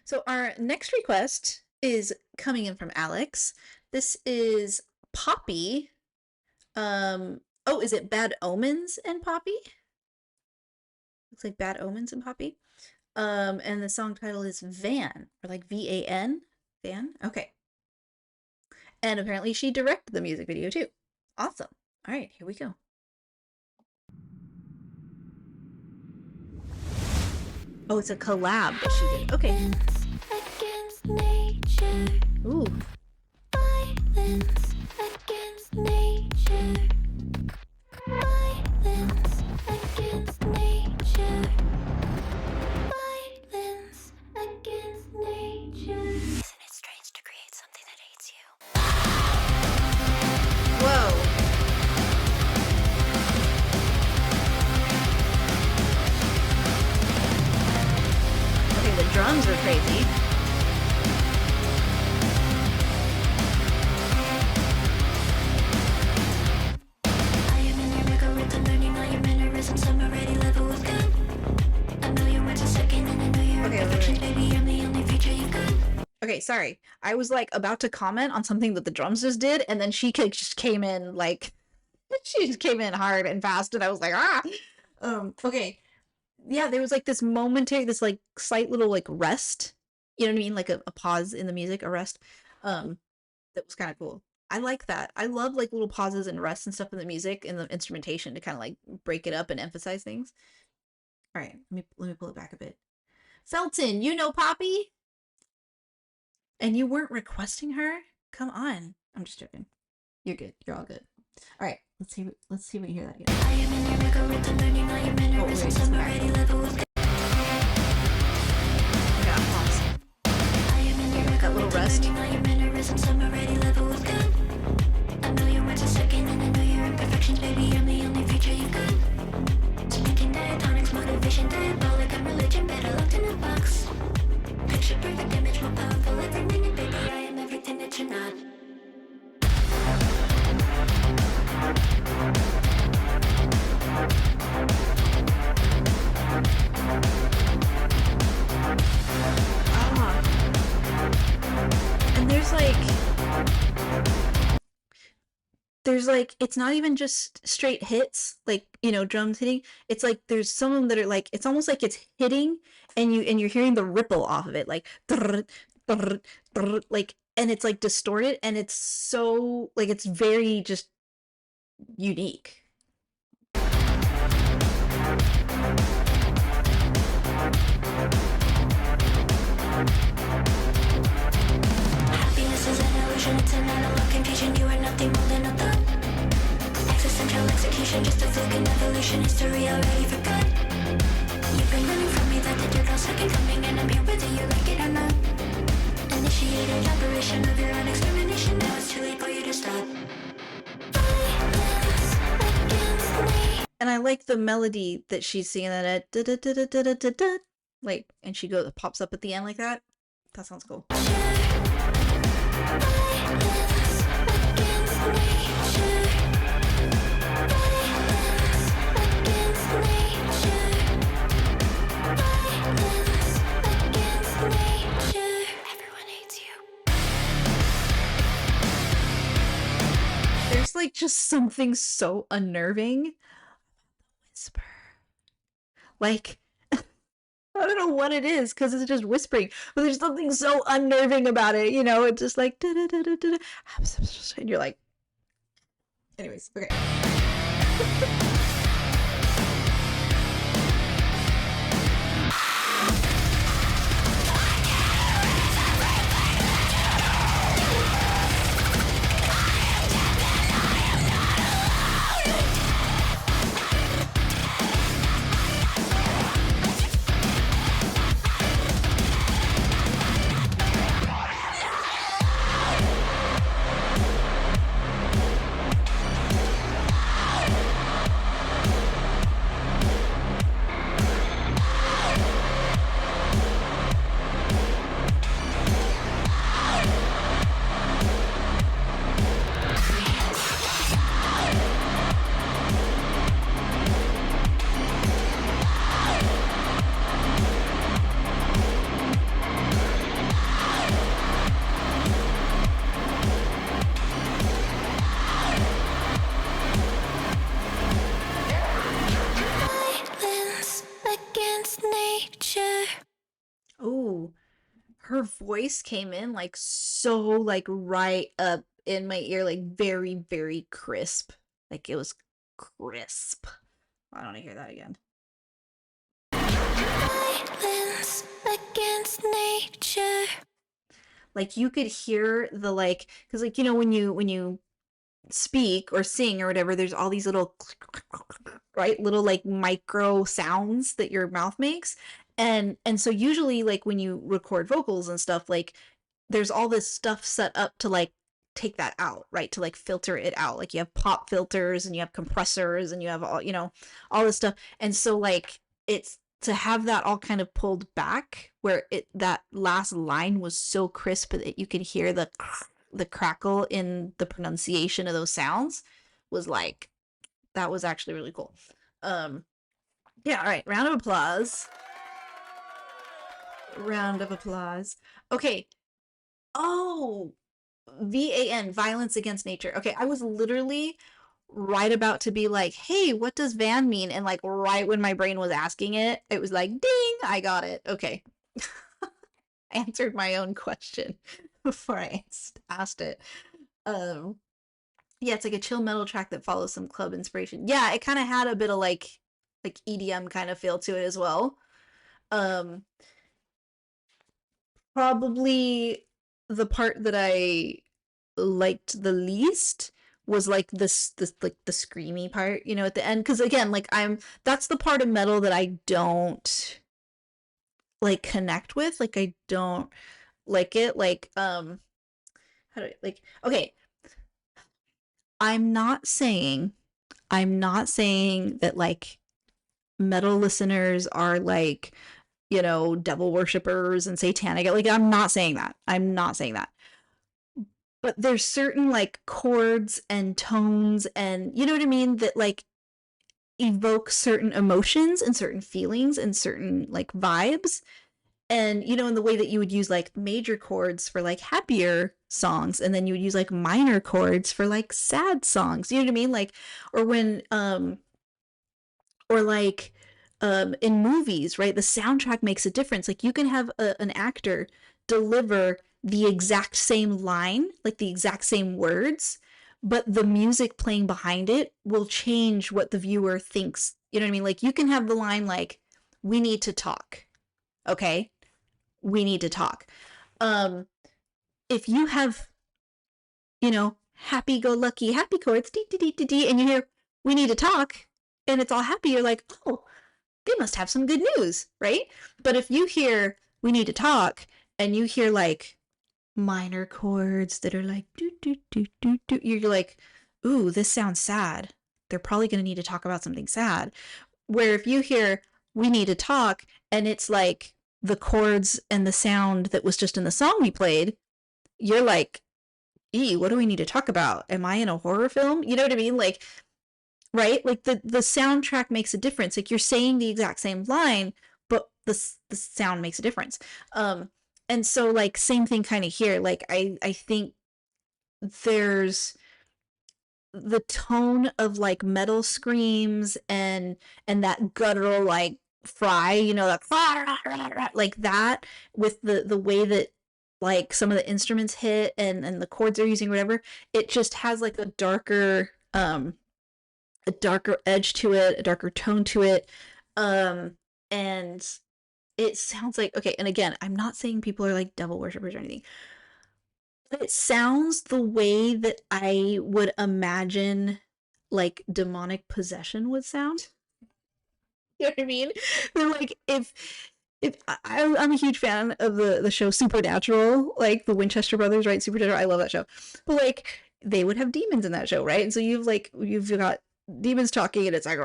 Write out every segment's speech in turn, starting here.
So our next request is coming in from Alex. This is Poppy. Oh, is it Bad Omens and Poppy? Looks like Bad Omens and Poppy. And the song title is Van, or like V-A-N? Van? Okay. And apparently she directed the music video too. Awesome. All right, here we go. Oh, it's a collab that she did. Okay. Ooh. Violence against nature. Violence against nature. Violence against nature. Isn't it strange to create something that hates you? Whoa. Okay, the drums are crazy. Okay, sorry. I was like about to comment on something that the drums just did, and then she just came in like she just came in hard and fast, and I was like, ah. Okay. Yeah, there was like this momentary, this like slight little like rest. You know what I mean? Like a pause in the music, a rest. That was kind of cool. I like that. I love like little pauses and rests and stuff in the music and the instrumentation to kind of like break it up and emphasize things. All right, let me pull it back a bit. Felton, you know Poppy? And you weren't requesting her? Come on. I'm just joking. You're good. You're all good. All right. Let's see what you hear that again. Oh, wait, it's back. Yeah, pause. That little rest. I know your words are second and I know your imperfections, baby. I'm the only feature you got. Cementing diatonics, motivation, diabolic. I'm religion, better locked in a box. Picture perfect image, more powerful every minute, baby. I am everything that you're not. And there's like it's not even just straight hits, like, you know, drums hitting. It's like there's some of them that are like it's almost like it's hitting and you're hearing the ripple off of it, like like, and it's like distorted and it's so like it's very just unique. Happiness is an illusion, it's an analog confusion. You are nothing more than a thought. Existential execution, just a fluke in evolution. History already forgot. You've been running from me, that the dirt all second coming, and I'm here whether you like it or not. Initiated operation of your own extermination. Now it's too late for you to stop. And I like the melody that she's singing that at da, da, da, da, da, da, da, da, like, and she pops up at the end like that. That sounds cool. There's like just something so unnerving. Whisper. Like, I don't know what it is because it's just whispering, but there's something so unnerving about it, you know? It's just like, da, da, da, da, da, and you're like, anyways, okay. voice came in like so like right up in my ear, like very, very crisp. Like it was crisp. I don't want to hear that again. Violence against nature. Like you could hear the like, because like, you know, when you speak or sing or whatever, there's all these little right, little like micro sounds that your mouth makes. And so usually like when you record vocals and stuff, like there's all this stuff set up to like take that out, right? To like filter it out. Like you have pop filters and you have compressors and you have all, you know, all this stuff. And so like it's to have that all kind of pulled back where it that last line was so crisp that you could hear the crackle in the pronunciation of those sounds was like that was actually really cool. Yeah, all right, round of applause. Round of applause. Okay. Oh, VAN, violence against nature. Okay, I was literally right about to be like, hey, what does van mean? And like right when my brain was asking it, it was like, ding, I got it. Okay. I answered my own question before I asked it. Yeah, it's like a chill metal track that follows some club inspiration. Yeah, it kind of had a bit of like EDM kind of feel to it as well. Um Probably the part that I liked the least was like this like the screamy part, you know, at the end. Because again, like that's the part of metal that I don't like connect with. Like I don't like it. Like how do I like okay. I'm not saying that like metal listeners are like, you know, devil worshippers and satanic. Like I'm not saying that. I'm not saying that. But there's certain like chords and tones and you know what I mean that like evoke certain emotions and certain feelings and certain like vibes. And you know, in the way that you would use like major chords for like happier songs and then you would use like minor chords for like sad songs. You know what I mean? Like or when or like in movies, right? The soundtrack makes a difference. Like you can have an actor deliver the exact same line, like the exact same words, but the music playing behind it will change what the viewer thinks. You know what I mean? Like you can have the line like, we need to talk. Okay? We need to talk. If you have, you know, happy go lucky, happy chords, dee, dee, dee, dee, dee, and you hear, we need to talk, and it's all happy, you're like, oh, they must have some good news, right? But if you hear we need to talk and you hear like minor chords that are like do do do do do, you're like, ooh, this sounds sad. They're probably going to need to talk about something sad. Where if you hear we need to talk and it's like the chords and the sound that was just in the song we played, you're like, what do we need to talk about? Am I in a horror film? You know what I mean? Like right? Like the soundtrack makes a difference. Like you're saying the exact same line, but the sound makes a difference. And so like same thing kind of here. Like I think there's the tone of like metal screams and that guttural like fry, you know, like that with the way that like some of the instruments hit and the chords they're using, whatever. It just has like a darker edge to it, a darker tone to it. And it sounds like okay, and again, I'm not saying people are like devil worshippers or anything. But it sounds the way that I would imagine like demonic possession would sound. You know what I mean? They're like I'm a huge fan of the show Supernatural, like the Winchester brothers, right? Supernatural, I love that show. But like they would have demons in that show, right? And so you've got demons talking and it's like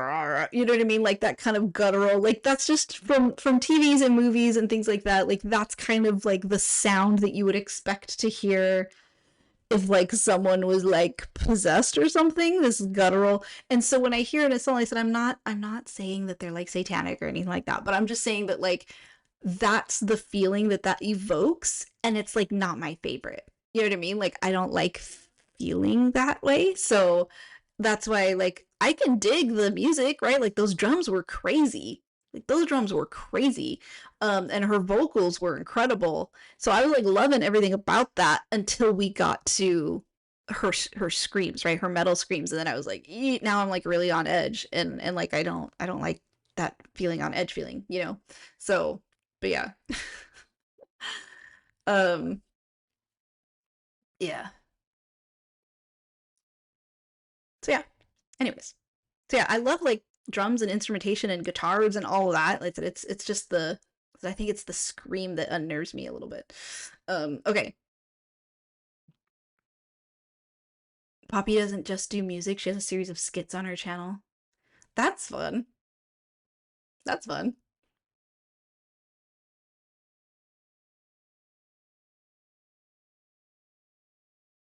you know what I mean, like that kind of guttural, like that's just from TVs and movies and things like that. Like that's kind of like the sound that you would expect to hear if like someone was like possessed or something, this guttural. And so when I hear it, it's all I said, I'm not saying that they're like satanic or anything like that, but I'm just saying that like that's the feeling that evokes, and it's like not my favorite. You know what I mean? Like I don't like feeling that way. So that's why like I can dig the music, right? Like those drums were crazy, Like those drums were crazy. And her vocals were incredible. So I was like loving everything about that until we got to her screams, right? Her metal screams, and then I was like, now I'm like really on edge, and like I don't like that feeling on edge feeling, you know. So, but yeah, um, yeah. So yeah. Anyways, so yeah, I love like drums and instrumentation and guitars and all of that. Like it's just the I think it's the scream that unnerves me a little bit. Okay. Poppy doesn't just do music, she has a series of skits on her channel. That's fun. That's fun.